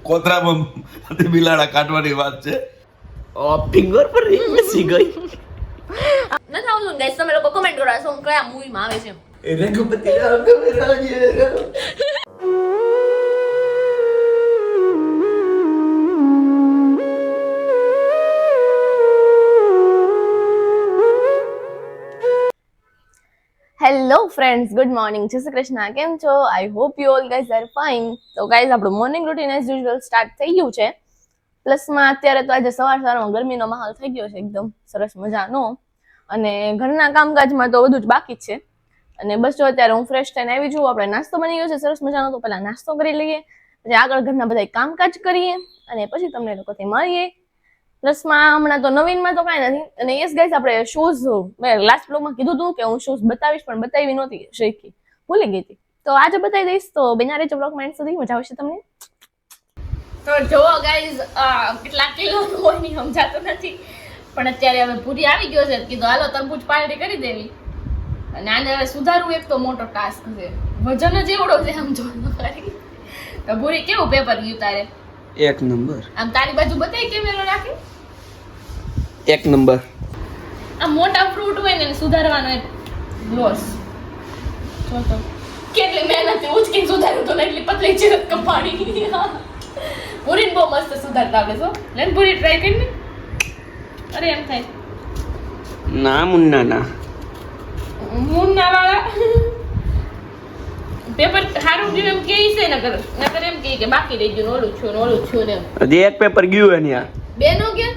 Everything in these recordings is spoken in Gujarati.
કોતરામાં બિલાડા કાઢવાની વાત છે. ફિંગર પર ring બેસી ગઈ. નથી આવતું ગાઈસ, તમે લોકો કમેન્ટ કરો આ સોંગ કયા મૂવીમાં આવે છે. રઘુપતિ રામ કવિરાજ. હેલો ફ્રેન્ડ્સ, ગુડ મોર્નિંગ, જય શ્રી કૃષ્ણ. કેમ છો? I hope you all guys are fine. તો ગાઈઝ આપણું morning routine as usual start થઈ ગયું છે. પ્લસમાં અત્યારે તો આજે સવારમાં ગરમીનો માહોલ થઈ ગયો છે એકદમ સરસ મજાનો, અને ઘરના કામકાજમાં તો બધું જ બાકી જ છે. અને બસ જો અત્યારે હું ફ્રેશ થઈને આવી છું. આપણે નાસ્તો બની ગયો છે સરસ મજાનો, તો પહેલા નાસ્તો કરી લઈએ, પછી આગળ ઘરના બધા કામકાજ કરીએ, અને પછી તમને લોકોથી મળીએ. પ્લસમાં હમણાં તો નવીનમાં તો કાંઈ નથી. અને યસ ગાઈસ, આપણે શૂઝ મેં લાસ્ટ બ્લોગમાં કીધું હતું કે હું શૂઝ બતાવીશ, પણ બતાવી નહોતી, શીખી ભૂલી ગઈ હતી. તો આજે બતાવી દઈશ, તો બિના રહેજો બ્લોગમાં એન્ડ સુધી, મજા આવશે તમને. તો જોવો ગાઈઝ, કેટલા કિલો હોય નહીં સમજાતું નથી, પણ અત્યારે હવે પૂરી આવી ગયો છે. કીધું હાલો તરબૂચ પાર્ટી કરી દેવી, અને આને હવે સુધારવું એક તો મોટો ટાસ્ક છે. વજન જ એવડો છે આમ જો. તો પૂરી કેવું પેપર ગયું તારે? એક નંબર. આમ તારી બાજુ બતાવી કેમેરો રાખી. એક નંબર. આ મોટા ફ્રૂટ હોય ને એને સુધારવાનો એક લોસ. જો તો કેટલી મહેનતથી ઉચકી સુધાર્યું તો ને, એટલી પતલી ચીરત કપાણી. પૂરી બહુ મસ્ત સુધારતા આવડે છો. લેન પૂરી ટ્રાય કરીને. અરે એમ થાય ના મુન્ના ના. મુન્ના વાળા પેપર સારું ગયું એમ કે છે, નકર એમ કે બાકી રહી ગયું, ઓલું છું ને ઓલું છું ને એમ. હજી એક પેપર ગયું હે ન્યા. બે નો કે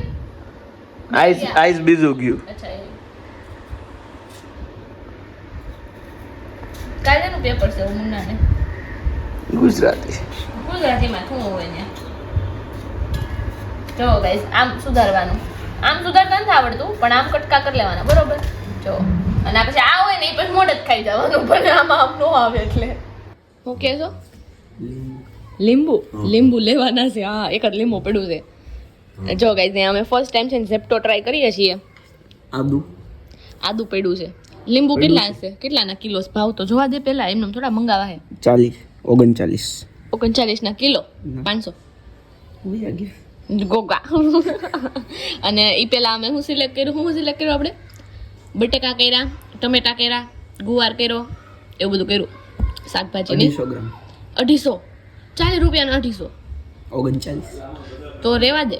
આઈસ બીજું ગયું. અચ્છા, કાલેનું પેપર છે મુન્નાને. ગુજરાતી. ગુજરાતીમાં શું હોય ને? જો ગાઈસ, આમ સુધારવાનું. આમ સુધારતા નથી આવડતું, પણ આમ કટકા કરી લેવાના, બરોબર? જો, અને આ પછી આ હોય ને એ પછી મોઢે જ ખાઈ જવાનું, પણ આમાં આમ નો આવે એટલે. હું કે છો? લીંબુ લેવાના છે. હા, એક જ લીંબુ પડ્યું છે. જો ગાઈસ, અમે ફર્સ્ટ ટાઈમ છે ને ઝેપ્ટો ટ્રાય કરીએ છીએ. આદુ પડ્યું છે. લીંબુ કેટલા હશે? કેટલાના કિલો ભાવ તો જોવા દે પેલા, એમને થોડા મંગાવા હે. 39 ના કિલો 500 ગોગા. અને ઈ પેલા અમે શું સિલેક્ટ કર્યું આપણે? બટેકા કર્યા, ટમેટા કર્યા, ગુવાર કર્યો, એવું બધું કર્યું. શાકભાજી 250 ગ્રામ. 250 40 રૂપિયાના 39. તો રેવા દે.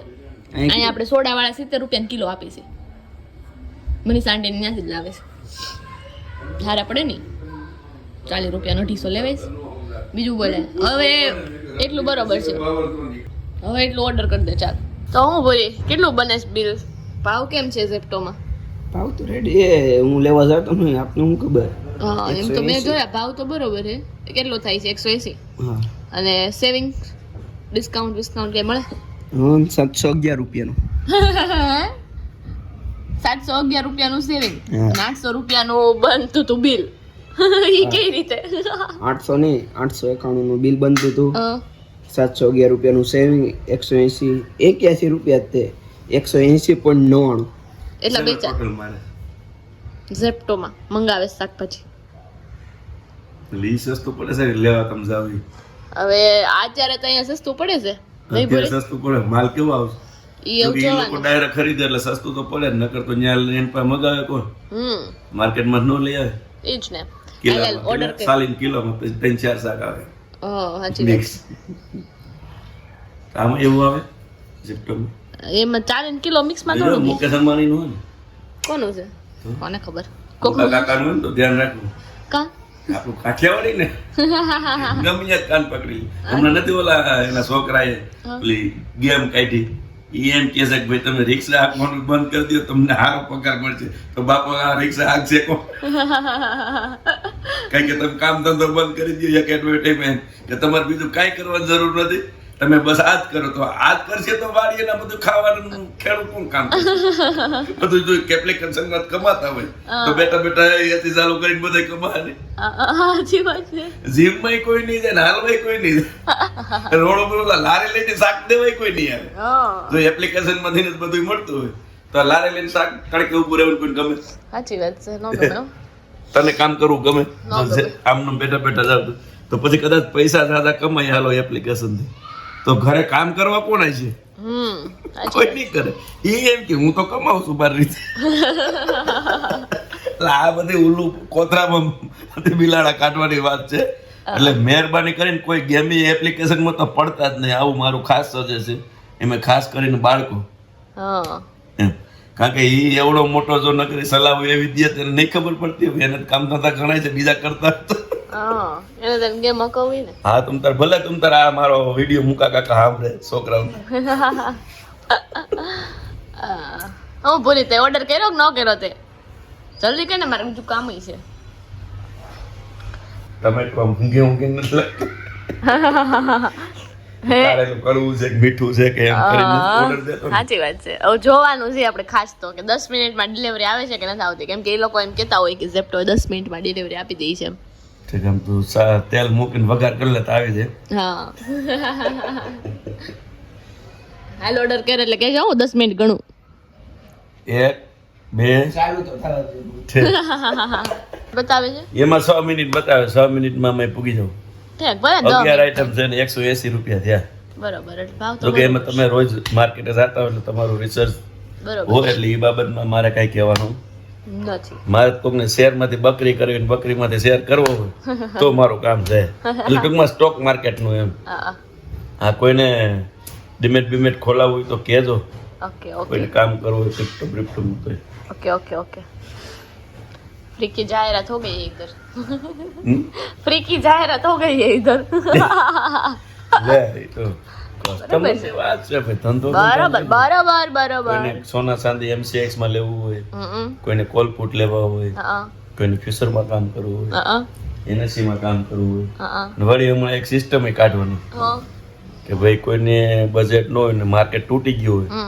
અહીંયા આપણે સોડા વાળા 70 રૂપિયાના કિલો આપી છે. મની સાંડે ત્યાંથી જ લાવે છે. હારા પડે નહીં. 40 રૂપિયાનો 250 લેવાય. બીજું બોલે હવે એટલું બરોબર છે. હવે એટલું ઓર્ડર કરી દે ચાલ. તો હું બોલી કેટલું બને છે બિલ? ભાવ કેમ છે ઝેપ્ટોમાં? ભાવ તો રેડી એ હું લેવા જતો નહીં, આપને હું ખબર. હા, એમ તો મેં જોયા, ભાવ તો બરોબર છે. કેટલો થાય છે? 180. હા. અને સેવિંગ ડિસ્કાઉન્ટ કે મળે? 711 રૂપિયાનું. 711 રૂપિયાનું સેવિંગ, 800 રૂપિયાનું બનતું હતું બિલ. ઈ કઈ રીતે? 800 નહીં, 891 નું બિલ બનતું હતું. 711 રૂપિયાનું સેવિંગ, 181 રૂપિયા તે 180.99. એટલા બેચા ઝેપ્ટોમાં મંગાવે શાકભાજી. લી સસ્તું પડે છે લેવા તમે જાવ. હવે અત્યારે તો અહીંયા સસ્તું પડે છે. નહીં પડે? સસ્તું પડે. માલ કેવો આવશે? ઈ એવું લોકો જોવાનું. ડાયરેક્ટ ખરીદે એટલે સસ્તું તો પડે જ, નકર તો ન્યા એન પાસે મગાવે કોણ? માર્કેટમાં ન લઈ આવે. ઈ જ ને. કિલોમાં ઓર્ડર કર. સાલીન કિલોમાં પછી 3-4 શાક આવે સાચી મિક્સ. આમાં એવું આવે ઝેપ્ટોમાં. એમાં 40 કિલો મિક્સમાં જો થોડું. મુકેશ અંબાણીનું હોય ને, કોનું છે? કોને ખબર? મોટા કાકાનું હોય ને તો ધ્યાન રાખવું. કા? આપણું કાઠિયાવાડી ને ગમે ત્યાં કાન પકડી. હમણાં નથી ઓલા એના છોકરાએ પેલી ગેમ કાઢી. ઈ એમ કહે છે કે ભાઈ તમે રિક્ષા હાંકવાનું બંધ કરી દો, તમને સારો પગાર મળશે. તો બાપો આ રિક્ષા હાંકશે કોણ? કઈ કે તમે કામ ધંધો બંધ કરી દો એક એડવર્ટાઈઝમેન્ટ, કે તમારે બીજું કાંઈ કરવાની જરૂર નથી, તમે બસ આ જ કરો. તો આ જ કરશે તો વાડીએ ના બધું ખાવાનું ખેડૂત કોણ કામ કરશે? બધું જો એપ્લિકેશનમાં કમાતા હોય તો બેઠા બેઠા એથી ચાલુ કરીને બધા કમાય ને. સાચી વાત છે. જીમમાં કોઈ નહીં જાય ને હાલવાય કોઈ નહીં જાય. રોડ ઉપર લારી લઈને શાક દેવાય કોઈ નહીં આવે. જો એપ્લિકેશન માંથી જ બધું મળતું હોય તો લારી લઈને શાક તડકે ઉભું રહેવું કોઈ ગમે? સાચી વાત છે. નો ગમે. તને કામ કરવું ગમે? આમનું બેઠા બેઠા જાવ તો પછી કદાચ પૈસા દાદા કમાઈ હાલો એપ્લિકેશન થી. તો ઘરે કામ કરવા કોણ છે? કોઈ નહીં કરે. એ એમ કે હું તો કમાઉં છું મારી રીતે. એટલે આ બધી ઉલ્લુ કોતરામાં બિલાડા કાઢવાની વાત છે. એટલે મહેરબાની કરીને કોઈ ગેમિંગ એપ્લિકેશનમાં તો પડતા જ નહીં. આવું મારું ખાસ સજેશન. એમાં ખાસ કરીને બાળકો, એમ. કારણ કે એ એવડો મોટો જો નકરી સલાહ એવી દે તેને નહીં ખબર પડતી હોય. એને કામ ધંધા ગણાય છે બીજા કરતા. હા તું તાર ભલે તું તાર આ મારો વિડીયો મૂકા કાકા સાંભળે છોકરાઓને. હું ભૂલી તે ઓર્ડર કર્યો કે ન કર્યો તે જલ્દી કે ને મારે બીજું કામ છે. ટમેટો ઊંઘી નથી લાગતું. કારેલું કડવું છે કે મીઠું છે કે એમ કરીને ઓર્ડર દેતો. સાચી વાત છે. હવે જોવાનું છે આપણે ખાસ તો કે 10 મિનિટમાં ડિલિવરી આવે છે કે નથી આવતી. કેમ કે એ લોકો એમ કહેતા હોય કે ઝેપ્ટો 10 મિનિટમાં ડિલિવરી આપી દે છે. ઠીક આમ તું તેલ મૂકીને વઘાર કરી લે તો આવી જાય. હા હાલ ઓર્ડર કરે એટલે કહેજો હું 10 મિનિટ ગણું. 1 2 ચાલુ તો થવા દે. બતાવે છે એમાં 6 મિનિટ બતાવે. 6 મિનિટમાં મેં પૂગી જાઉં. ઠીક ભલે 11 આઈટમ છે ને 180 રૂપિયા થયા. બરોબર એટલે ભાવ તો કે એમાં તમે રોજ માર્કેટે જતા હોય એટલે તમારું રિસર્ચ બરોબર હોય એટલે એ બાબતમાં મારે કાંઈ કહેવાનું નથી. મારે કોકને શેરમાંથી બકરી કરવી બકરીમાંથી શેર કરવો હોય તો મારું કામ છે. એટલે ટૂંકમાં સ્ટોક માર્કેટનું એમ. હા કોઈને ડિમેટ બિમેટ ખોલાવવું હોય તો કહેજો. ઓકે કોઈને કામ કરવું હોય ક્રિપ્ટો બ્રિપ્ટો તો. ओके ओके ओके फ्री की जाहिरात हो गई है इधर. फ्री की जाहिरात हो गई है इधर. લે એ તો કસ્ટમરની વાત છે ભાઈ. ધંધો બરાબર બરાબર બરાબર. કોઈને સોના ચાંદી MCX માં લેવું હોય, કોઈને કોલપુટ લેવા હોય, કોઈને ફ્યુચરમાં કામ કરવું હોય, NSC માં કામ કરવું હોય. વળી હમણાં એક સિસ્ટમ કાઢવાની કે ભાઈ કોઈને બજેટ ન હોય ને માર્કેટ તૂટી ગયું હોય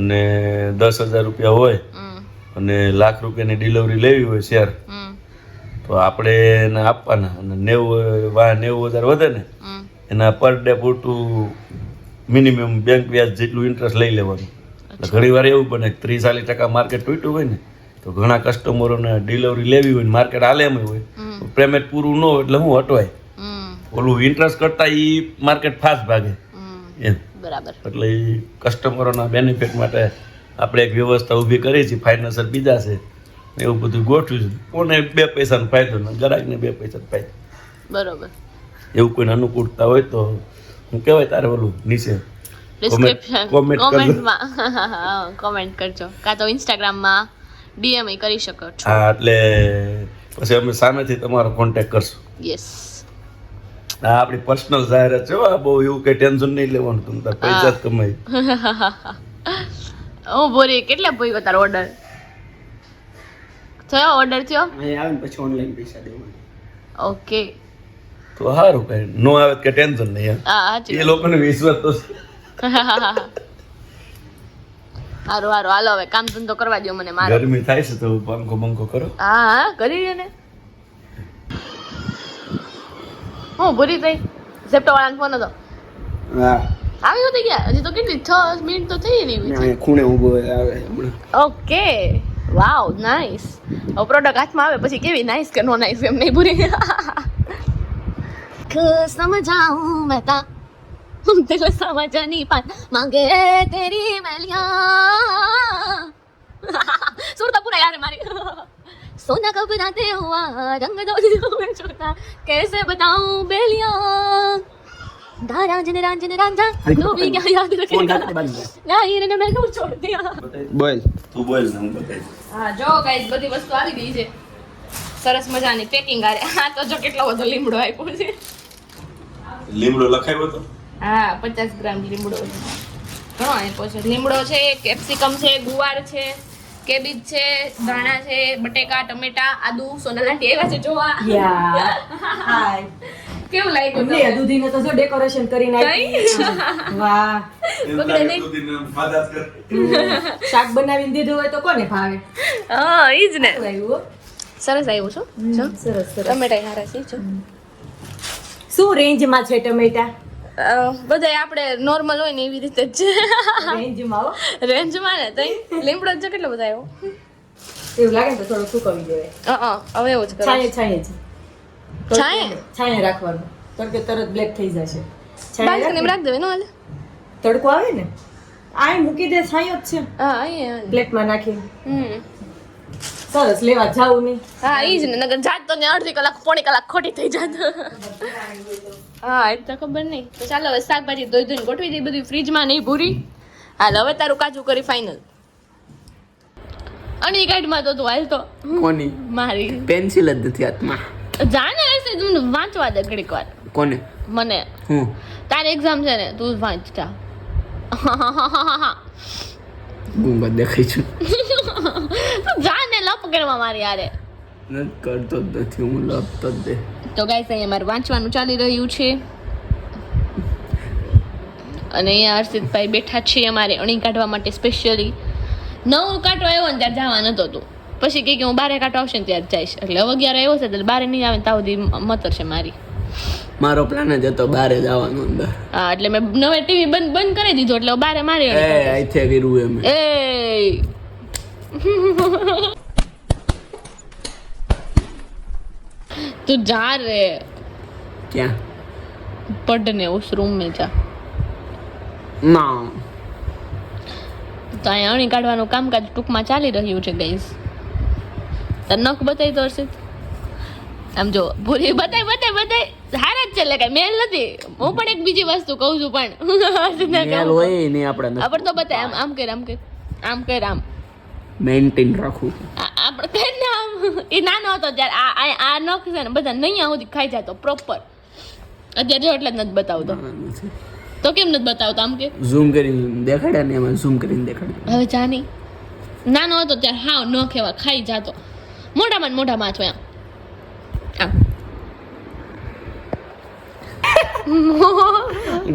અને 10,000 રૂપિયા હોય અને લાખ રૂપિયાની ડિલિવરી લેવી હોય શેર, તો આપણે એને આપવાના અને 90,000 વધે ને એના પર ડે પૂરતું મિનિમમ બેંક વ્યાજ જેટલું ઇન્ટરેસ્ટ લઈ લેવાનું. એટલે ઘણી વાર એવું બને કે 30-40% માર્કેટ તૂટ્યું હોય ને તો ઘણા કસ્ટમરોને ડિલિવરી લેવી હોય ને માર્કેટ હાલે એમ હોય, પેમેન્ટ પૂરું ન હોય એટલે હું હટવાય. ઓલું ઇન્ટરેસ્ટ કરતા એ માર્કેટ ફાસ્ટ ભાગે એમ. બરાબર. એટલે એ કસ્ટમરોના બેનિફિટ માટે આપણે એક વ્યવસ્થા ઊભી કરી છે. ફાઇનાન્સર બીજા છે એવું બધું ગોઠવ્યું છે. કોને 2 પૈસાનો ફાયદો ને ગ્રાહકને 2 પૈસાનો ફાયદો. બરોબર. એવું કોઈને અનુકૂળતા હોય તો હું કહેવાય તારે ઓલું નીચે કોમેન્ટમાં કોમેન્ટ કરજો કાં તો ઇન્સ્ટાગ્રામમાં DM કરી શકો છો. હા એટલે પછી અમે સામેથી તમારો કોન્ટેક્ટ કરશું. યસ. હા આપણી પર્સનલ જાહેરાત છે. બહુ એવું કઈ ટેન્શન નહીં લેવાનું. તમે તાર પૈસા જ કમાઈ. હું બોરી કેટલા ભોઈ તારો ઓર્ડર થયો? ઓર્ડર થયો અહીં આવે ને પછી ઓનલાઈન પૈસા દેવાના. ઓકે તો સારું કઈ નો આવે કે ટેન્શન નહીં. એ લોકોને વિશ્વાસ તો હારું હારું હાલો હવે કામ ધંધો કરવા દો મને. મારો ગરમી થાય છે તો પંખો બંખો કરો. હા હા કરી દે ને. હું ભૂરી થઈ ઝેપ્ટો વાળાનો ફોન હતો. હા આવી હોતી ગયા હજી તો કેટલી 6 મિનિટ તો થઈ રહી છે. અહીંયા ખૂણે ઊભો આવે હમણાં. Okay wow nice. હવે પ્રોડક્ટ હાથમાં આવે પછી કેવી નાઈસ કે નો નાઈસ એમ નહીં ભૂરી. સમજાઉં मैं ता दिल समझ नहीं पाता मांगे तेरी मैलियां. सुर तो पूरा यार हमारी. सोना कब राते हुआ रंग दो दिलों में छोटा कैसे बताऊं बेलियां. रांझन रांझन रांझा तू भी क्या याद रखेगा नहीं रे मैंने को छोड़ दिया. બોલ તું બોલ ને હું બતાવી. હા જો ગાઈસ બધી વસ્તુ આવી ગઈ છે સરસ મજાની પેકિંગ આરે. હા તો જો કેટલો બધો લીમડો આપ્યો છે. લીમડો લખાયો તો? હા 50 ગ્રામ લીમડો છે. ઘણો આપ્યો છે. લીમડો છે, કેપ્સિકમ છે, ગુવાર છે, કેબીજ છે, ધાણા છે, બટેકા, ટમેટા, આદુ. સોનાલાંટી આવ્યા છે જોવા. હાય કેવું લાગ્યું ને દૂધીને તો જો ડેકોરેશન કરીને આપી. વાહ શાક બનાવીને દીધું હોય તો કોને ભાવે. હા ઈ જ ને. આવ્યું સરસ આવ્યું છો. સરસ સરસ. ટમેટા હારા છે જો. શું રેન્જમાં છે ટમેટા? બધાય આપણે નોર્મલ હોય ને એવી રીતે જ છે. રેન્જમાં હો. રેન્જમાં ને તઈ લીમડો જો કેટલો બધા આવ્યો. એવું લાગે ને તો થોડું સુકવી જોઈએ. હવે એવું જ કરો. છાંયે છાંયે જ છાંયે છાંયે રાખવાનું કારણ કે તરત બ્લેક થઈ જશે. બાલ્કની રાખ દેવે નો હાલે તડકો આવે ને આ મૂકી દે છાંયો જ છે હા અહીંયા પ્લેટમાં નાખી સરસ લેવા જાવું નહીં હા ઈ જ ને નગર જાત તો ને અડધી કલાક પોણી કલાક ખોટી થઈ જાત હા એ તો ખબર નહીં તો ચાલો હવે શાકભાજી ધોઈને ગોઠવી દઈ બધી ફ્રીજમાં નહીં ભૂરી હાલ હવે તારું કાજુ કરી ફાઇનલ અને ગાઈડમાં તો તું હાલ તો કોની મારી પેન્સિલ જ નથી હાથમાં જાને હશે તમને વાંચવા દે ઘડીક વાર કોને મને હું તારી એક્ઝામ છે ને તું વાંચતા ગુંગા દેખાય છું તું જાને લપ કરવા મારી યારે નથી કરતો જ નથી હું લપતો જ દે તો ગાઈસ અહીંયા મારે વાંચવાનું ચાલી રહ્યું છે અને અહીંયા હર્ષિતભાઈ બેઠા છે અમારે અણી કાઢવા માટે સ્પેશિયલી નવું કાઢવા આવ્યો ને ત્યારે જવા નતો તું પછી કે હું બારે કાઢવા આવશે ને ત્યારે જઈશ એટલે હવે 11 આવ્યો છે એટલે બારે નહીં આવે ને ત્યાં સુધી મતર છે મારી મારો પ્લાન જ હતો બારે જવાનો અંદર હા એટલે મેં નવે ટીવી બંધ કરી દીધો એટલે બારે મારી એ આઈથે વીરુ એમ એ તું જા રે ક્યાં पढ़ने उस रूम में जा ના તો અહીંયા અણી કાઢવાનું કામકાજ ટૂંકમાં ચાલી રહ્યું છે ગાઈઝ તને નખ બતાવી તો હશે આમ જો ભૂરી બતાય હારા જ છે એટલે કઈ મેલ નથી હું પણ એક બીજી વસ્તુ કહું છું પણ મેલ હોય નહીં આપણે આપણે તો બતાય આમ કર આમ મેન્ટેન રાખું આપણે કઈ ને આમ એ નાનો હતો ત્યારે આ નખ છે ને બધા નૈયા સુધી ખાઈ જતો પ્રોપર અત્યારે જો એટલે જ નથી બતાવતો તો કેમ નથી બતાવતો આમ કે ઝૂમ કરીને દેખાડ્યા ને એમાં ઝૂમ કરીને દેખાડ્યા હવે જાની નાનો હતો ત્યારે હાવ ન ખેવા ખાઈ જાતો મોઢામાં હતો આમ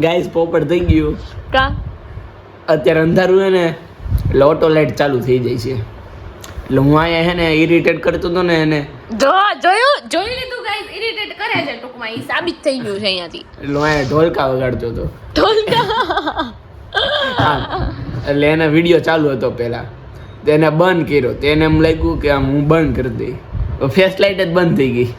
ગાઈસ પોપટ થઈ ગયું કા અત્યારે અંધારું હે ને એટલે ઓટો લાઈટ ચાલુ થઈ જાય છે એટલે હું અહીંયા હે ને ઇરિટેટ કરતો હતો ને એને જોઈ લીધું ગાઈસ ઇરિટેટ કરે છે ટૂંકમાં ઈ સાબિત થઈ ગયું છે અહીંયાથી એટલે હું અહીંયા ઢોલકા વગાડતો હતો ઢોલકા હા એટલે એના વિડીયો ચાલુ હતો પહેલા તો એને બંધ કર્યો તો એને એમ લાગ્યું કે આમ હું બંધ કરી દઈ તો ફેસ લાઇટ જ બંધ થઈ ગઈ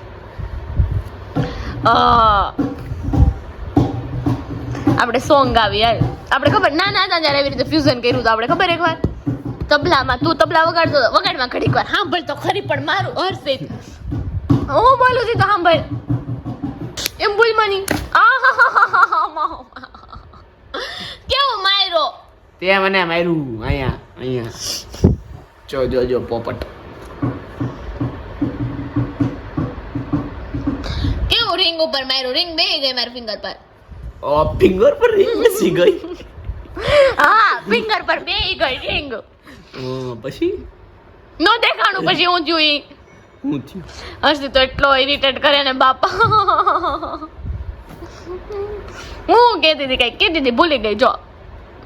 આપણે સોંગ ગાવી યાર આપણે ખબર ના હતા જ્યારે એવી રીતે ફ્યુઝન કર્યું તો આપણે ખબર એકવાર તબલામાં તું તબલા વગાડતો હતો વગાડમાં ઘડીક વાર સાંભળ તો ખરી પણ મારું હર્ષિત હું બોલું છું તો સાંભળ એમ બોલ મની કેવું માયરો તે મને માર્યું અહીંયા જો પોપટ કેવું રિંગ ઉપર માયરો રિંગ બેહી ગઈ મારા ફિંગર પર ફિંગર પર ring બેસી ગઈ હા ફિંગર પર બેહી ગઈ રિંગ પછી નો દેખાણું પછી હું જોઈ હું થયું હર્ષિત તો એટલો ઇરિટેટ કરે ને બાપા હું કહેતી હતી ભૂલી ગઈ જો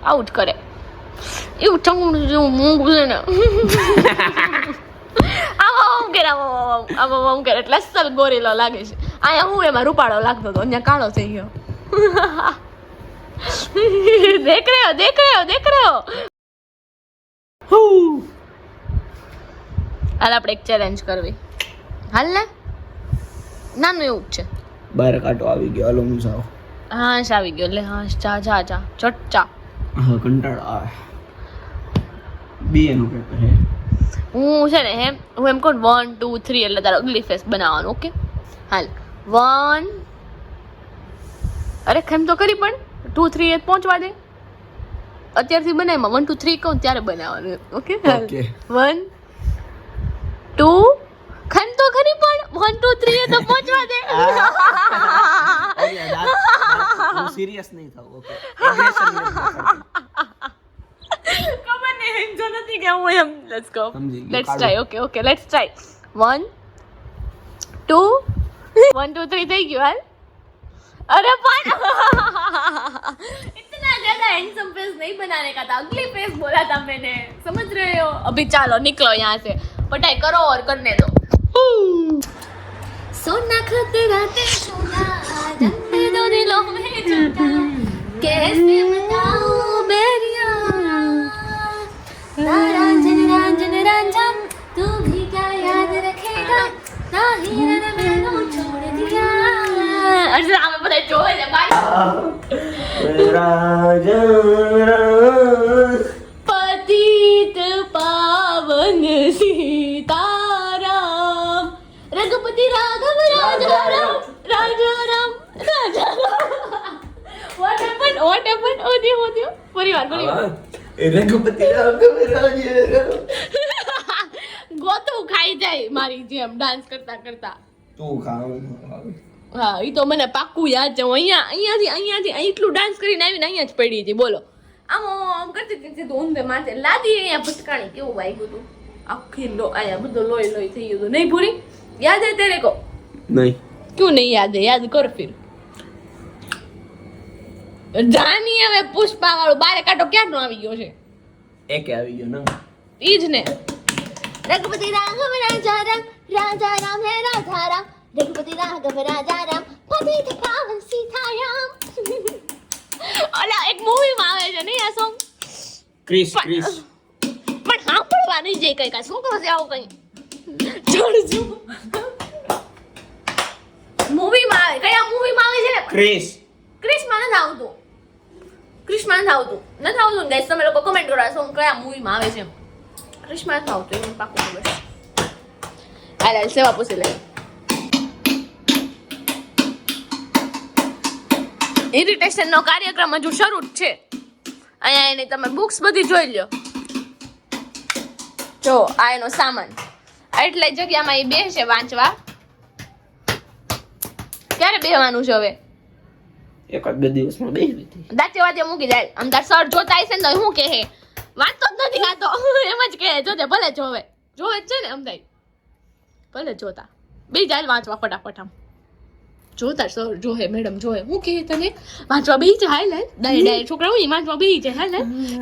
આવું જ કરે એવું ચંગું જેવું મૂંગું છે ને આમ કરે એટલે અસલ ગોરીલો લાગે છે અહીંયા હું એમાં રૂપાળો લાગતો હતો અહીંયા કાળો થઈ ગયો દેખ રહ્યો હાલ આપણે એક ચેલેન્જ કરવી હાલ ને નાનું એવું જ છે બહાર કાંટો આવી ગયો હાલો હું જાઉં હાશ આવી ગયો એટલે હાશ જા ચટ હા કંટાળો આવે બીએ નું પેપર હે હું છે ને હું એમ કહું 1 2 3 એટલે તારો અગલી ફેસ બનાવવાનું ઓકે હાલ 1 અરે કેમ તો કરી પણ 2 3 એ પહોંચવા દે અત્યારથી બનાવમાં 1 2 3 કહું ત્યારે બનાવવાનું ઓકે ઓકે 1 2 ખમ તો ખરી પણ 1 2 3 એ તો પહોંચવા દે હું સિરિયસ નહીં થાવ ઓકે એગ્રેશન ખબર નહીં જો નથી કે હું એમ લેટ્સ ગો સમજી ગયો, લેટ્સ કાઢો. ટ્રાય ઓકે લેટ્સ ટ્રાય 1 2 1 2 3 થઈ ગયું હાલ अरे पण इतना ज्यादा हैंडसम फेस नहीं बनाने का था अगली फेस बोला था मैंने समझ रहे हो अभी चलो निकलो यहाँ से पढ़ाई करो और करने दो सोना खतरा ते सोना जन्मे दो दिलों में छूटा कैसे बताऊं बेरिया रांझन रांझा तू भी क्या याद रखेगा ना हीरा ने मैंने छोड़ दिया અરે આમે બધા જોવે છે ભાઈ પતિત પાવન સીતારામ રઘુપતિ રાઘવ રાજારામ રાજારામ વોટ હેપન ઓધી પરિવાર રઘુપતિ રાઘવ રાજારામ. ગોતું ખાઈ જાય મારી જેમ ડાન્સ કરતા કરતા. તું ખાવ. હા ઈ તો મને પાક્કું યાદ છે. હું અહીંયાથી એટલું ડાન્સ કરીને આવીને અહીંયા જ પડી હતી. બોલો આમ કરતી હતી તો ઊંધે માથે લાદી અહીંયા ભટકાણી. કેવું વાગ્યું હતું આખી અહીંયા બધું લોહી થઈ ગયું હતું. નહીં પૂરી યાદ હે તેરે કો? નહીં. ક્યું નહીં યાદ હે? યાદ કર ફિર. જાની હવે પુષ્પા વાળું બારે કાંટો ક્યારનો આવી ગયો છે? એકે આવી ગયો ને. ઈ જ ને. રઘુપતિ રાઘવ રાજારામ રાજારામ હે રાજારામ રઘુપતિ રાઘવ રાજારામ પતિત પાવન સીતારામ. ઓલા એક મૂવીમાં આવે છે ને આ સોંગ. ક્રિસ પણ સાંભળવા નહીં જાય કઈ શું કરો છે આવું કઈ જોડજો. મૂવીમાં આવે. કયા મૂવીમાં આવે છે? ક્રિશમાં નથી આવતું. નથી આવતું ગાઈસ. તમે લોકો કમેન્ટ કરો આ સોંગ કયા મૂવીમાં આવે છે. ક્રિશમાં નથી આવતું એમ પાક્કું ખબર છે. હાલ સેવા પૂછી લે. ઇરિટેશન નો કાર્યક્રમ હજુ શરૂ જ છે. અહીંયા એની તમે બુક્સ બધી જોઈ લો. જો આ એનો સામાન. એટલે જગ્યામાં એ બેસે વાંચવા. ક્યારે બેહવાનું છે હવે? એકાદ બે દિવસમાં બેસી હતી. દાંતે વાતે મૂકી જાય. આમ તાર સર જોતા હશે ને તો શું કહે? વાંચતો જ નથી આ તો એમ જ કહે જોજે ભલે જોવે જ છે ને એમ થાય. ભલે જોતા બે જાય વાંચવા ફટાફટ. આમ જોતા સર જોહે મેડમ જોહે હું કહે તને વાંચવા બેહી જાય. હાલ ડાય છોકરા હોય વાંચવા બેહી જાય. હાલ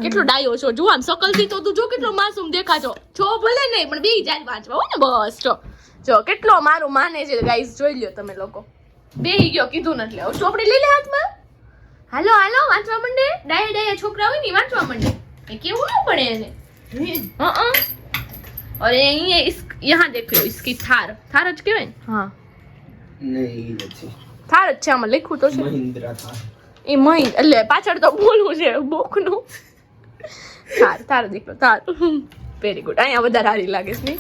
કેટલો ડાયો છો જો આમ શકલથી તો તું જો કેટલો માસૂમ દેખાતો છો. ભલે નહીં પણ બેહી જાય વાંચવા હોય ને બસ. જો કેટલો મારું માને છે ગાઈસ. જોઈ લ્યો તમે લોકો. બેહી ગયો કીધું ને એટલે ચોપડી લઈ લે હાથમાં. હાલો વાંચવા માંડે. ડાયા છોકરા હોય ને વાંચવા માંડે. કેવું ના પડે એને. और ये यहाँ देख लो इसकी थार જ કહેવાય ને? હા નહીં નથી. થાર જ છે આમાં લખ્યું તો છે. મહિન્દ્રા થાર. એ મહિન્દ એટલે પાછળ તો બોલવું છે બોકનું. થાર દીકરો થાર. Very good. અહીંયા વધારે સારી લાગે છે ને.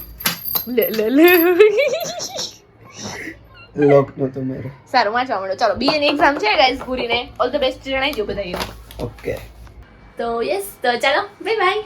લે લોક નો તો મેરે. સારું વાંચવા માંડો. ચાલો બીએ ની એક્ઝામ છે ગાઈસ પૂરીને. ઓલ ધ બેસ્ટ જણાઈ દો બધાને. ઓકે. તો યસ તો ચાલો બાય બાય.